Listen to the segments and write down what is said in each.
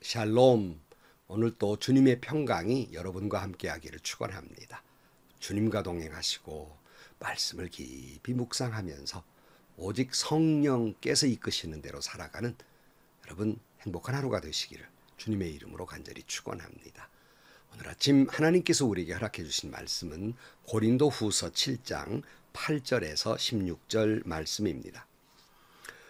샬롬. 오늘 또 주님의 평강이 여러분과 함께하기를 축원합니다. 주님과 동행하시고 말씀을 깊이 묵상하면서 오직 성령께서 이끄시는 대로 살아가는 여러분 행복한 하루가 되시기를 주님의 이름으로 간절히 축원합니다. 오늘 아침 하나님께서 우리에게 허락해 주신 말씀은 고린도후서 7장 8절에서 16절 말씀입니다.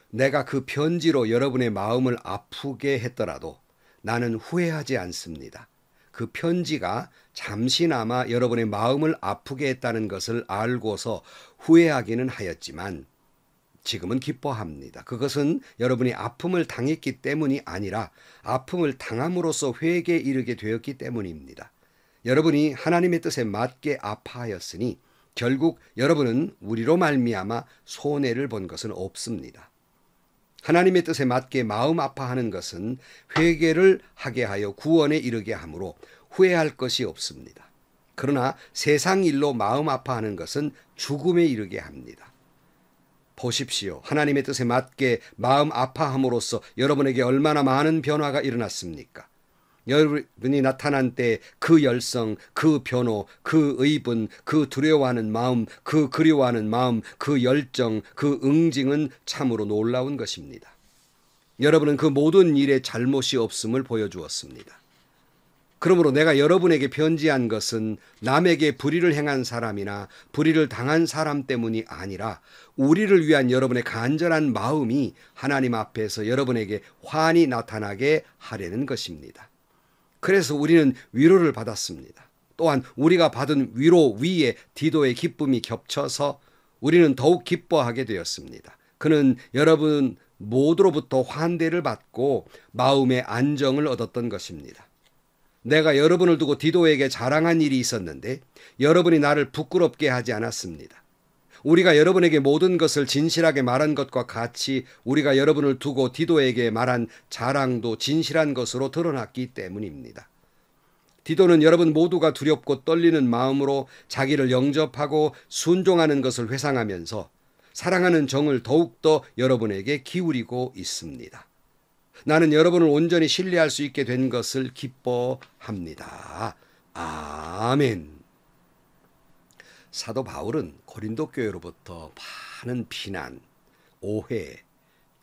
내가 그 편지로 여러분의 마음을 아프게 했더라도 나는 후회하지 않습니다. 그 편지가 잠시나마 여러분의 마음을 아프게 했다는 것을 알고서 후회하기는 하였지만 지금은 기뻐합니다. 그것은 여러분이 아픔을 당했기 때문이 아니라 아픔을 당함으로써 회개에 이르게 되었기 때문입니다. 여러분이 하나님의 뜻에 맞게 아파하였으니 결국 여러분은 우리로 말미암아 손해를 본 것은 없습니다. 하나님의 뜻에 맞게 마음 아파하는 것은 회개를 하게 하여 구원에 이르게 하므로 후회할 것이 없습니다. 그러나 세상 일로 마음 아파하는 것은 죽음에 이르게 합니다. 보십시오. 하나님의 뜻에 맞게 마음 아파함으로써 여러분에게 얼마나 많은 변화가 일어났습니까? 여러분이 나타난 때 그 열성, 그 변호, 그 의분, 그 두려워하는 마음, 그 그리워하는 마음, 그 열정, 그 응징은 참으로 놀라운 것입니다. 여러분은 그 모든 일에 잘못이 없음을 보여주었습니다. 그러므로 내가 여러분에게 편지한 것은 남에게 불의를 행한 사람이나 불의를 당한 사람 때문이 아니라 우리를 위한 여러분의 간절한 마음이 하나님 앞에서 여러분에게 환히 나타나게 하려는 것입니다. 그래서 우리는 위로를 받았습니다. 또한 우리가 받은 위로 위에 디도의 기쁨이 겹쳐서 우리는 더욱 기뻐하게 되었습니다. 그는 여러분 모두로부터 환대를 받고 마음의 안정을 얻었던 것입니다. 내가 여러분을 두고 디도에게 자랑한 일이 있었는데 여러분이 나를 부끄럽게 하지 않았습니다. 우리가 여러분에게 모든 것을 진실하게 말한 것과 같이 우리가 여러분을 두고 디도에게 말한 자랑도 진실한 것으로 드러났기 때문입니다. 디도는 여러분 모두가 두렵고 떨리는 마음으로 자기를 영접하고 순종하는 것을 회상하면서 사랑하는 정을 더욱더 여러분에게 기울이고 있습니다. 나는 여러분을 온전히 신뢰할 수 있게 된 것을 기뻐합니다. 아멘. 사도 바울은 고린도 교회로부터 많은 비난, 오해,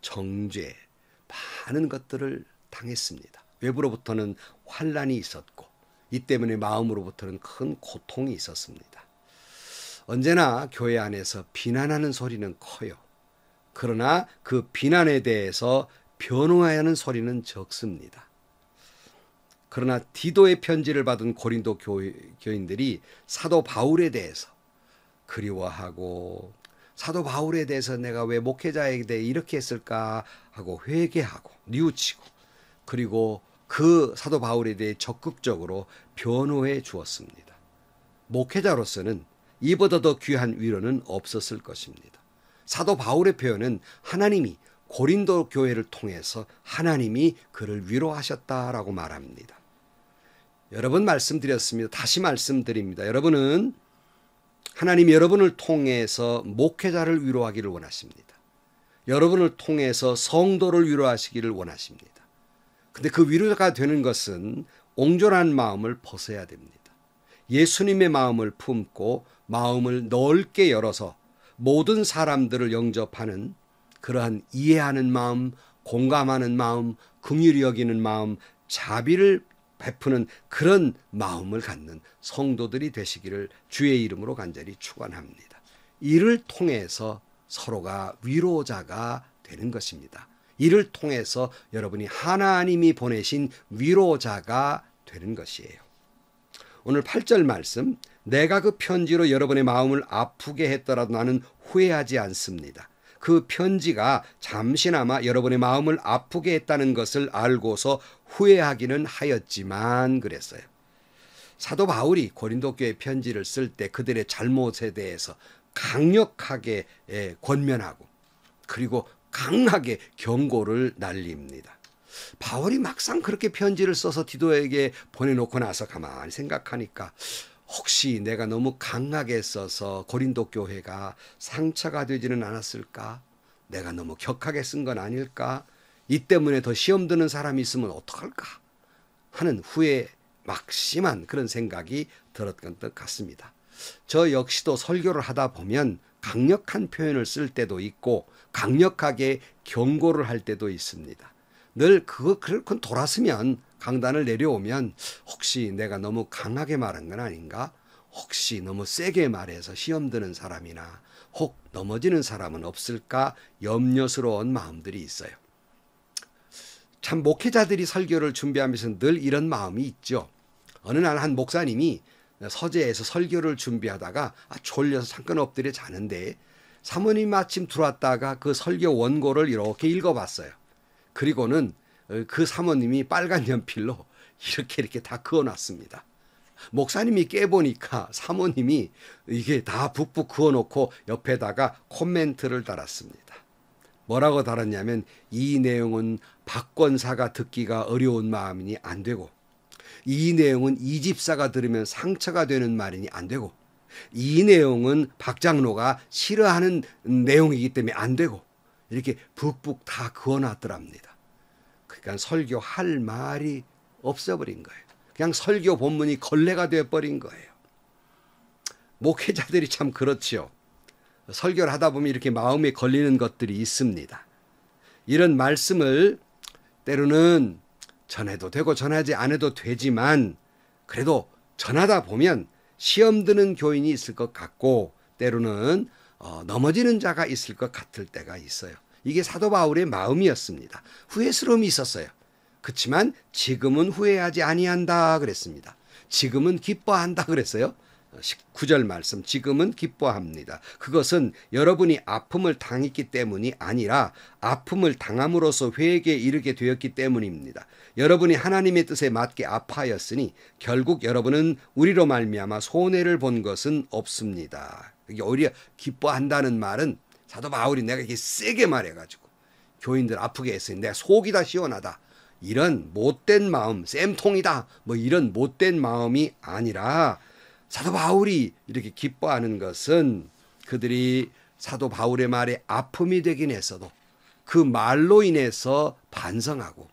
정죄, 많은 것들을 당했습니다. 외부로부터는 환난이 있었고 이 때문에 마음으로부터는 큰 고통이 있었습니다. 언제나 교회 안에서 비난하는 소리는 커요. 그러나 그 비난에 대해서 변호하는 소리는 적습니다. 그러나 디도의 편지를 받은 고린도 교인들이 사도 바울에 대해서 그리워하고 사도 바울에 대해서 내가 왜 목회자에게 대해 이렇게 했을까 하고 회개하고 뉘우치고 그리고 그 사도 바울에 대해 적극적으로 변호해 주었습니다. 목회자로서는 이보다 더 귀한 위로는 없었을 것입니다. 사도 바울의 표현은 하나님이 고린도 교회를 통해서 하나님이 그를 위로하셨다라고 말합니다. 여러 번 말씀드렸습니다. 다시 말씀드립니다. 여러분은 하나님이 여러분을 통해서 목회자를 위로하기를 원하십니다. 여러분을 통해서 성도를 위로하시기를 원하십니다. 근데 그 위로가 되는 것은 옹졸한 마음을 벗어야 됩니다. 예수님의 마음을 품고 마음을 넓게 열어서 모든 사람들을 영접하는 그러한 이해하는 마음, 공감하는 마음, 긍휼히 여기는 마음, 자비를 베푸는 그런 마음을 갖는 성도들이 되시기를 주의 이름으로 간절히 축원합니다. 이를 통해서 서로가 위로자가 되는 것입니다. 이를 통해서 여러분이 하나님이 보내신 위로자가 되는 것이에요. 오늘 8절 말씀, 내가 그 편지로 여러분의 마음을 아프게 했더라도 나는 후회하지 않습니다. 그 편지가 잠시나마 여러분의 마음을 아프게 했다는 것을 알고서 후회하기는 하였지만 그랬어요. 사도 바울이 고린도 교회 편지를 쓸 때 그들의 잘못에 대해서 강력하게 권면하고 그리고 강하게 경고를 날립니다. 바울이 막상 그렇게 편지를 써서 디도에게 보내놓고 나서 가만히 생각하니까 혹시 내가 너무 강하게 써서 고린도 교회가 상처가 되지는 않았을까? 내가 너무 격하게 쓴 건 아닐까? 이 때문에 더 시험 드는 사람이 있으면 어떡할까 하는 후에 막심한 그런 생각이 들었던 것 같습니다. 저 역시도 설교를 하다 보면 강력한 표현을 쓸 때도 있고 강력하게 경고를 할 때도 있습니다. 늘 그건 돌았으면 강단을 내려오면 혹시 내가 너무 강하게 말한 건 아닌가? 혹시 너무 세게 말해서 시험 드는 사람이나 혹 넘어지는 사람은 없을까 염려스러운 마음들이 있어요. 참 목회자들이 설교를 준비하면서 늘 이런 마음이 있죠. 어느 날 한 목사님이 서재에서 설교를 준비하다가 졸려서 잠깐 엎드려 자는데 사모님 마침 들어왔다가 그 설교 원고를 이렇게 읽어봤어요. 그리고는 그 사모님이 빨간 연필로 이렇게 다 그어놨습니다. 목사님이 깨보니까 사모님이 이게 다 북북 그어놓고 옆에다가 코멘트를 달았습니다. 뭐라고 달았냐면 이 내용은 박 권사가 듣기가 어려운 마음이니 안 되고, 이 내용은 이 집사가 들으면 상처가 되는 말이니 안 되고, 이 내용은 박 장로가 싫어하는 내용이기 때문에 안 되고, 이렇게 북북 다 그어놨더랍니다. 그러니까 설교할 말이 없어버린 거예요. 그냥 설교 본문이 걸레가 되어버린 거예요. 목회자들이 참 그렇지요. 설교를 하다 보면 이렇게 마음에 걸리는 것들이 있습니다. 이런 말씀을 때로는 전해도 되고 전하지 않아도 되지만 그래도 전하다 보면 시험 드는 교인이 있을 것 같고 때로는 넘어지는 자가 있을 것 같을 때가 있어요. 이게 사도 바울의 마음이었습니다. 후회스러움이 있었어요. 그렇지만 지금은 후회하지 아니한다 그랬습니다. 지금은 기뻐한다 그랬어요. 19절 말씀, 지금은 기뻐합니다. 그것은 여러분이 아픔을 당했기 때문이 아니라 아픔을 당함으로써 회개에 이르게 되었기 때문입니다. 여러분이 하나님의 뜻에 맞게 아파하였으니 결국 여러분은 우리로 말미암아 손해를 본 것은 없습니다. 오히려 기뻐한다는 말은 사도 바울이 내가 이렇게 세게 말해가지고 교인들 아프게 했으니 내가 속이 다 시원하다, 이런 못된 마음, 쌤통이다 뭐 이런 못된 마음이 아니라 사도 바울이 이렇게 기뻐하는 것은 그들이 사도 바울의 말에 아픔이 되긴 했어도 그 말로 인해서 반성하고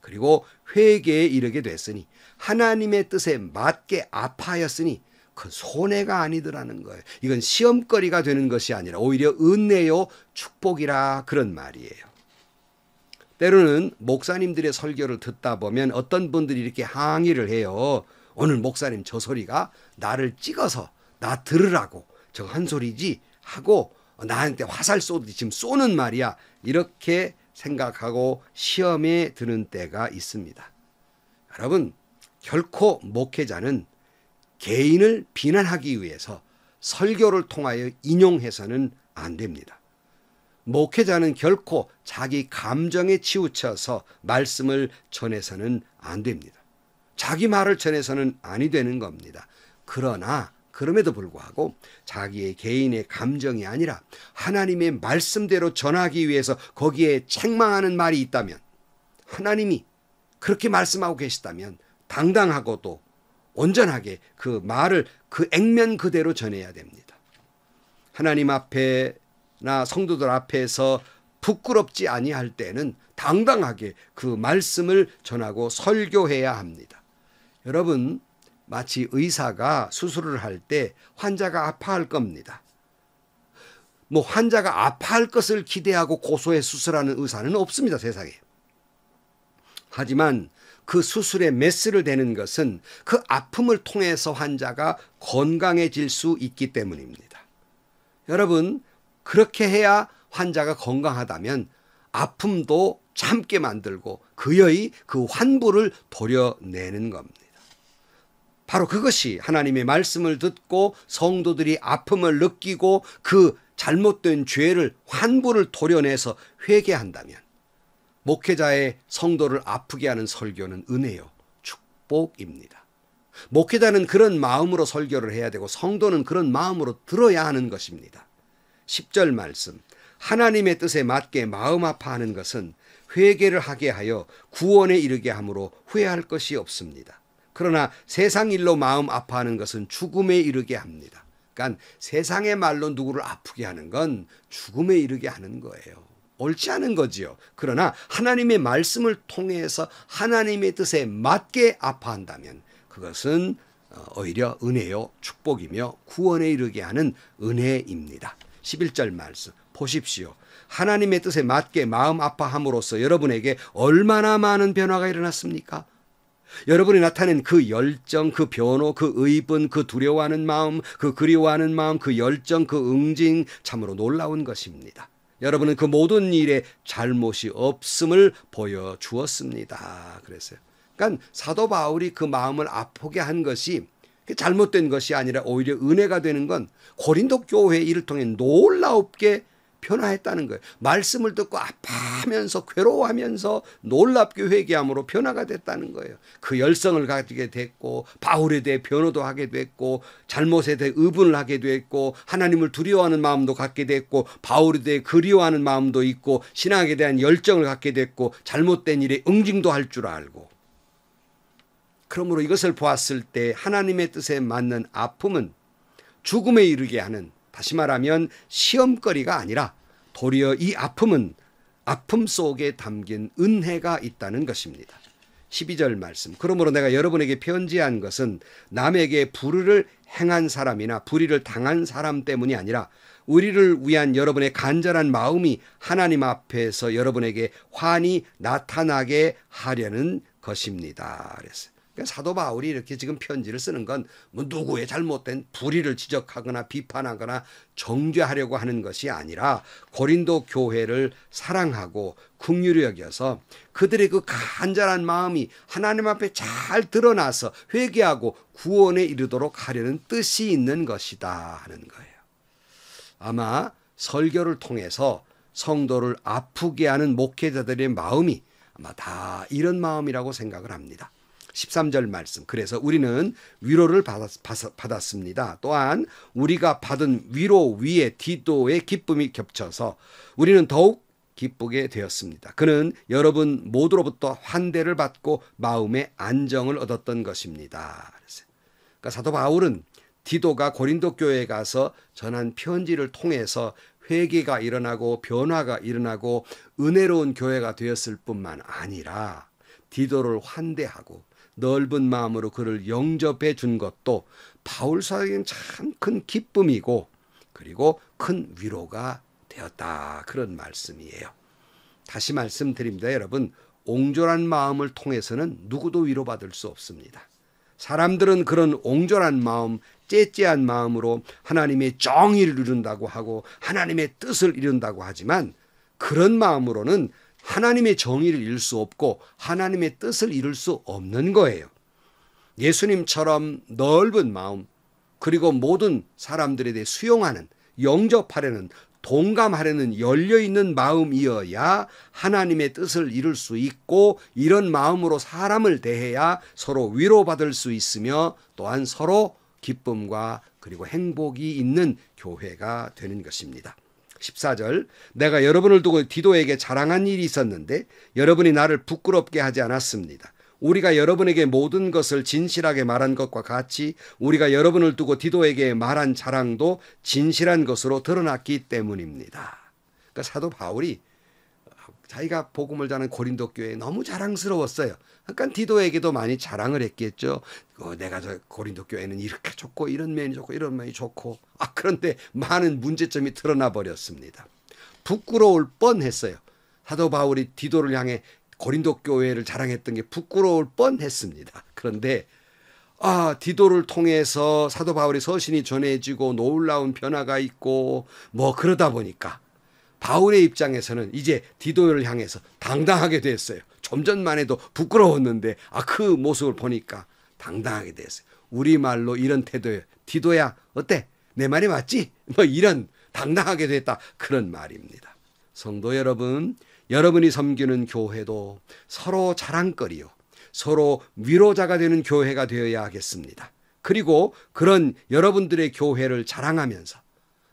그리고 회개에 이르게 됐으니 하나님의 뜻에 맞게 아파하였으니 그건 손해가 아니더라는 거예요. 이건 시험거리가 되는 것이 아니라 오히려 은혜요 축복이라 그런 말이에요. 때로는 목사님들의 설교를 듣다 보면 어떤 분들이 이렇게 항의를 해요. 오늘 목사님 저 소리가 나를 찍어서 나 들으라고 저 한 소리지 하고 나한테 화살 쏘듯이 지금 쏘는 말이야, 이렇게 생각하고 시험에 드는 때가 있습니다. 여러분, 결코 목회자는 개인을 비난하기 위해서 설교를 통하여 인용해서는 안 됩니다. 목회자는 결코 자기 감정에 치우쳐서 말씀을 전해서는 안 됩니다. 자기 말을 전해서는 아니 되는 겁니다. 그러나 그럼에도 불구하고 자기의 개인의 감정이 아니라 하나님의 말씀대로 전하기 위해서 거기에 책망하는 말이 있다면, 하나님이 그렇게 말씀하고 계시다면 당당하고도 온전하게 그 말을 그 액면 그대로 전해야 됩니다. 하나님 앞에나 성도들 앞에서 부끄럽지 아니할 때는 당당하게 그 말씀을 전하고 설교해야 합니다. 여러분, 마치 의사가 수술을 할 때 환자가 아파할 겁니다. 뭐 환자가 아파할 것을 기대하고 고소해 수술하는 의사는 없습니다, 세상에. 하지만 그 수술에 메스를 대는 것은 그 아픔을 통해서 환자가 건강해질 수 있기 때문입니다. 여러분, 그렇게 해야 환자가 건강하다면 아픔도 참게 만들고 그의 그 환부를 도려내는 겁니다. 바로 그것이 하나님의 말씀을 듣고 성도들이 아픔을 느끼고 그 잘못된 죄를 환부를 도려내서 회개한다면 목회자의 성도를 아프게 하는 설교는 은혜요, 축복입니다. 목회자는 그런 마음으로 설교를 해야 되고 성도는 그런 마음으로 들어야 하는 것입니다. 10절 말씀, 하나님의 뜻에 맞게 마음 아파하는 것은 회개를 하게 하여 구원에 이르게 함으로 후회할 것이 없습니다. 그러나 세상 일로 마음 아파하는 것은 죽음에 이르게 합니다. 그러니까 세상의 말로 누구를 아프게 하는 건 죽음에 이르게 하는 거예요. 옳지 않은 거지요. 그러나 하나님의 말씀을 통해서 하나님의 뜻에 맞게 아파한다면 그것은 오히려 은혜요 축복이며 구원에 이르게 하는 은혜입니다. 11절 말씀 보십시오. 하나님의 뜻에 맞게 마음 아파함으로써 여러분에게 얼마나 많은 변화가 일어났습니까? 여러분이 나타낸 그 열정, 그 변호, 그 의분, 그 두려워하는 마음, 그 그리워하는 마음, 그 열정, 그 응징 참으로 놀라운 것입니다. 여러분은 그 모든 일에 잘못이 없음을 보여주었습니다. 그랬어요. 그러니까 사도 바울이 그 마음을 아프게 한 것이 잘못된 것이 아니라 오히려 은혜가 되는 건 고린도 교회 일을 통해 놀랍게 변화했다는 거예요. 말씀을 듣고 아파하면서 괴로워하면서 놀랍게 회개함으로 변화가 됐다는 거예요. 그 열성을 가지게 됐고 바울에 대해 변호도 하게 됐고 잘못에 대해 의분을 하게 됐고 하나님을 두려워하는 마음도 갖게 됐고 바울에 대해 그리워하는 마음도 있고 신앙에 대한 열정을 갖게 됐고 잘못된 일에 응징도 할 줄 알고 그러므로 이것을 보았을 때 하나님의 뜻에 맞는 아픔은 죽음에 이르게 하는 다시 말하면 시험거리가 아니라 도리어 이 아픔은 아픔 속에 담긴 은혜가 있다는 것입니다. 12절 말씀. 그러므로 내가 여러분에게 편지한 것은 남에게 불의를 행한 사람이나 불의를 당한 사람 때문이 아니라 우리를 위한 여러분의 간절한 마음이 하나님 앞에서 여러분에게 환히 나타나게 하려는 것입니다. 그랬어요. 사도 바울이 이렇게 지금 편지를 쓰는 건 뭐 누구의 잘못된 불의를 지적하거나 비판하거나 정죄하려고 하는 것이 아니라 고린도 교회를 사랑하고 긍휼히 여겨서 그들의 그 간절한 마음이 하나님 앞에 잘 드러나서 회개하고 구원에 이르도록 하려는 뜻이 있는 것이다 하는 거예요. 아마 설교를 통해서 성도를 아프게 하는 목회자들의 마음이 아마 다 이런 마음이라고 생각을 합니다. 13절 말씀. 그래서 우리는 위로를 받았습니다. 또한 우리가 받은 위로 위에 디도의 기쁨이 겹쳐서 우리는 더욱 기쁘게 되었습니다. 그는 여러분 모두로부터 환대를 받고 마음의 안정을 얻었던 것입니다. 그러니까 사도 바울은 디도가 고린도 교회에 가서 전한 편지를 통해서 회개가 일어나고 변화가 일어나고 은혜로운 교회가 되었을 뿐만 아니라 디도를 환대하고 넓은 마음으로 그를 영접해 준 것도 바울 사에게는 참 큰 기쁨이고 그리고 큰 위로가 되었다. 그런 말씀이에요. 다시 말씀드립니다. 여러분, 옹졸한 마음을 통해서는 누구도 위로받을 수 없습니다. 사람들은 그런 옹졸한 마음, 째째한 마음으로 하나님의 정의를 이룬다고 하고 하나님의 뜻을 이룬다고 하지만 그런 마음으로는 하나님의 정의를 이룰 수 없고 하나님의 뜻을 이룰 수 없는 거예요. 예수님처럼 넓은 마음 그리고 모든 사람들에 대해 수용하는 영접하려는 동감하려는 열려있는 마음이어야 하나님의 뜻을 이룰 수 있고 이런 마음으로 사람을 대해야 서로 위로받을 수 있으며 또한 서로 기쁨과 그리고 행복이 있는 교회가 되는 것입니다. 14절 내가 여러분을 두고 디도에게 자랑한 일이 있었는데 여러분이 나를 부끄럽게 하지 않았습니다. 우리가 여러분에게 모든 것을 진실하게 말한 것과 같이 우리가 여러분을 두고 디도에게 말한 자랑도 진실한 것으로 드러났기 때문입니다. 그러니까 사도 바울이 자기가 복음을 전하는 고린도 교회에 너무 자랑스러웠어요. 그러니까 디도에게도 많이 자랑을 했겠죠. 내가 저 고린도 교회는 이렇게 좋고 이런 면이 좋고 이런 면이 좋고 그런데 많은 문제점이 드러나 버렸습니다. 부끄러울 뻔했어요. 사도 바울이 디도를 향해 고린도 교회를 자랑했던 게 부끄러울 뻔했습니다. 그런데 디도를 통해서 사도 바울의 서신이 전해지고 놀라운 변화가 있고 뭐 그러다 보니까 바울의 입장에서는 이제 디도를 향해서 당당하게 됐어요. 좀 전만 해도 부끄러웠는데 그 모습을 보니까 당당하게 됐어요. 우리말로 이런 태도예요. 디도야 어때? 내 말이 맞지? 뭐 이런 당당하게 됐다. 그런 말입니다. 성도 여러분, 여러분이 섬기는 교회도 서로 자랑거리요. 서로 위로자가 되는 교회가 되어야 하겠습니다. 그리고 그런 여러분들의 교회를 자랑하면서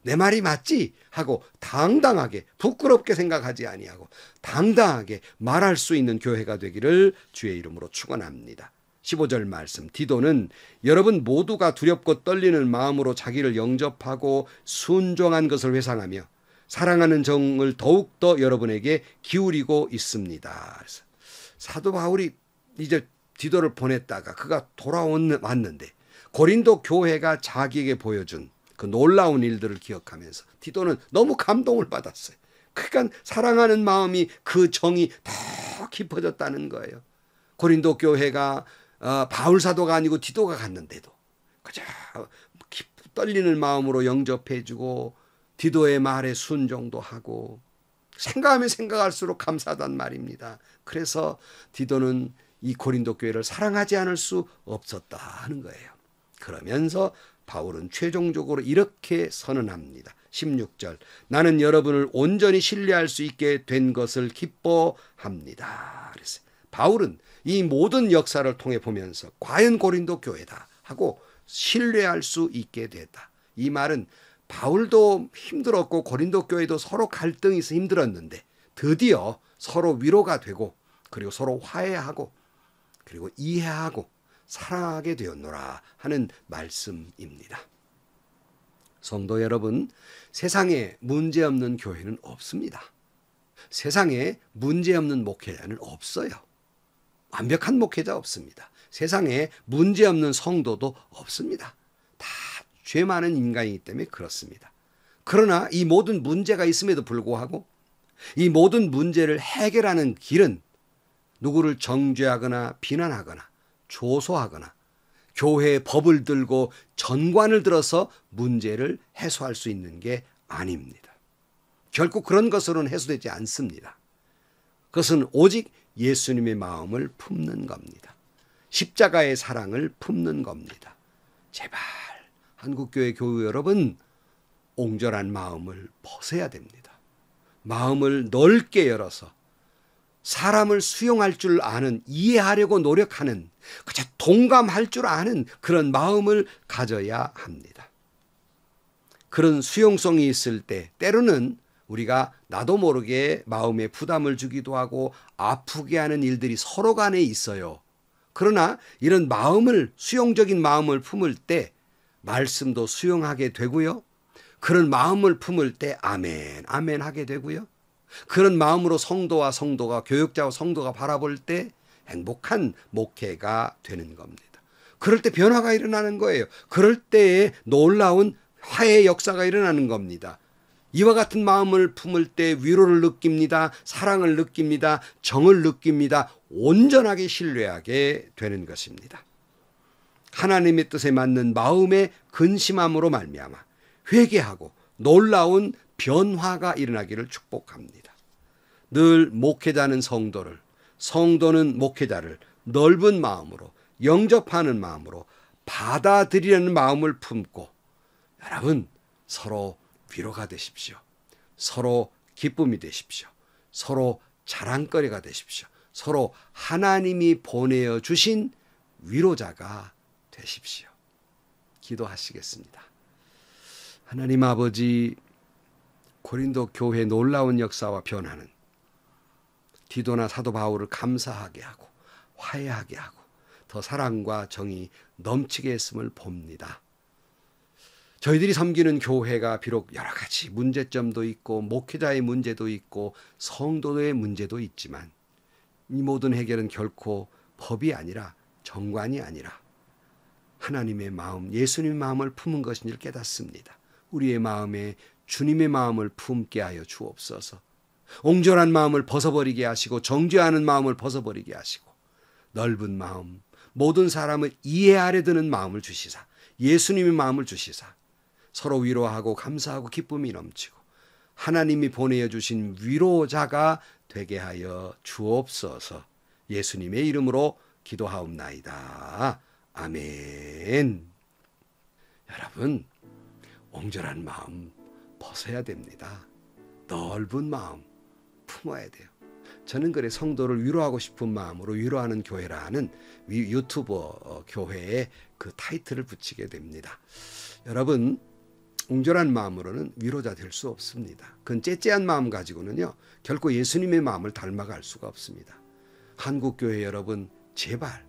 내 말이 맞지? 하고 당당하게 부끄럽게 생각하지 아니하고 당당하게 말할 수 있는 교회가 되기를 주의 이름으로 축원합니다. 15절 말씀 디도는 여러분 모두가 두렵고 떨리는 마음으로 자기를 영접하고 순종한 것을 회상하며 사랑하는 정을 더욱더 여러분에게 기울이고 있습니다. 그래서 사도 바울이 이제 디도를 보냈다가 그가 돌아왔는데 고린도 교회가 자기에게 보여준 그 놀라운 일들을 기억하면서 디도는 너무 감동을 받았어요. 그러니까 사랑하는 마음이 그 정이 더 깊어졌다는 거예요. 고린도 교회가 바울 사도가 아니고 디도가 갔는데도 그저 떨리는 마음으로 영접해주고 디도의 말에 순종도 하고 생각하면 생각할수록 감사하단 말입니다. 그래서 디도는 이 고린도 교회를 사랑하지 않을 수 없었다 하는 거예요. 그러면서 바울은 최종적으로 이렇게 선언합니다. 16절 나는 여러분을 온전히 신뢰할 수 있게 된 것을 기뻐합니다. 그래서 바울은 이 모든 역사를 통해 보면서 과연 고린도 교회다 하고 신뢰할 수 있게 됐다. 이 말은 바울도 힘들었고 고린도 교회도 서로 갈등이 있어 힘들었는데 드디어 서로 위로가 되고 그리고 서로 화해하고 그리고 이해하고 사랑하게 되었노라 하는 말씀입니다. 성도 여러분, 세상에 문제없는 교회는 없습니다. 세상에 문제없는 목회자는 없어요. 완벽한 목회자 없습니다. 세상에 문제없는 성도도 없습니다. 다 죄 많은 인간이기 때문에 그렇습니다. 그러나 이 모든 문제가 있음에도 불구하고 이 모든 문제를 해결하는 길은 누구를 정죄하거나 비난하거나 조소하거나 교회의 법을 들고 전관을 들어서 문제를 해소할 수 있는 게 아닙니다. 결국 그런 것으로는 해소되지 않습니다. 그것은 오직 예수님의 마음을 품는 겁니다. 십자가의 사랑을 품는 겁니다. 제발 한국교회 교우 여러분, 옹졸한 마음을 벗어야 됩니다. 마음을 넓게 열어서 사람을 수용할 줄 아는, 이해하려고 노력하는, 그저 동감할 줄 아는 그런 마음을 가져야 합니다. 그런 수용성이 있을 때 때로는 우리가 나도 모르게 마음에 부담을 주기도 하고 아프게 하는 일들이 서로 간에 있어요. 그러나 이런 마음을, 수용적인 마음을 품을 때 말씀도 수용하게 되고요. 그런 마음을 품을 때 아멘, 아멘 하게 되고요. 그런 마음으로 성도와 성도가, 교육자와 성도가 바라볼 때 행복한 목회가 되는 겁니다. 그럴 때 변화가 일어나는 거예요. 그럴 때에 놀라운 화해의 역사가 일어나는 겁니다. 이와 같은 마음을 품을 때 위로를 느낍니다. 사랑을 느낍니다. 정을 느낍니다. 온전하게 신뢰하게 되는 것입니다. 하나님의 뜻에 맞는 마음의 근심함으로 말미암아 회개하고 놀라운 변화가 일어나기를 축복합니다. 늘 목회자는 성도를, 성도는 목회자를 넓은 마음으로, 영접하는 마음으로 받아들이려는 마음을 품고 여러분 서로 위로가 되십시오. 서로 기쁨이 되십시오. 서로 자랑거리가 되십시오. 서로 하나님이 보내어 주신 위로자가 되십시오. 기도하시겠습니다. 하나님 아버지, 고린도 교회의 놀라운 역사와 변화는 디도나 사도 바울을 감사하게 하고 화해하게 하고 더 사랑과 정이 넘치게 했음을 봅니다. 저희들이 섬기는 교회가 비록 여러 가지 문제점도 있고 목회자의 문제도 있고 성도의 문제도 있지만 이 모든 해결은 결코 법이 아니라 정관이 아니라 하나님의 마음, 예수님의 마음을 품은 것인 줄 깨닫습니다. 우리의 마음에 주님의 마음을 품게 하여 주옵소서. 옹졸한 마음을 벗어버리게 하시고 정죄하는 마음을 벗어버리게 하시고 넓은 마음, 모든 사람을 이해하려 드는 마음을 주시사 예수님의 마음을 주시사 서로 위로하고 감사하고 기쁨이 넘치고 하나님이 보내어 주신 위로자가 되게 하여 주옵소서. 예수님의 이름으로 기도하옵나이다. 아멘. 여러분, 옹졸한 마음 벗어야 됩니다. 넓은 마음 품어야 돼요. 저는 그래 성도를 위로하고 싶은 마음으로 위로하는 교회라는 유튜버 교회에 그 타이틀을 붙이게 됩니다. 여러분, 옹졸한 마음으로는 위로자 될 수 없습니다. 그건 째째한 마음 가지고는요 결코 예수님의 마음을 닮아갈 수가 없습니다. 한국교회 여러분, 제발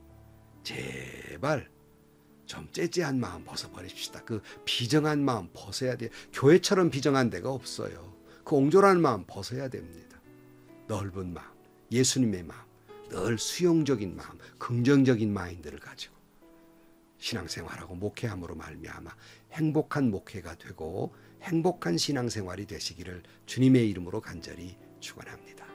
좀 째째한 마음 벗어버립시다. 그 비정한 마음 벗어야 돼요. 교회처럼 비정한 데가 없어요. 그 옹졸한 마음 벗어야 됩니다. 넓은 마음, 예수님의 마음, 늘 수용적인 마음, 긍정적인 마인드를 가지고 신앙생활하고 목회함으로 말미암아 행복한 목회가 되고 행복한 신앙생활이 되시기를 주님의 이름으로 간절히 축원합니다.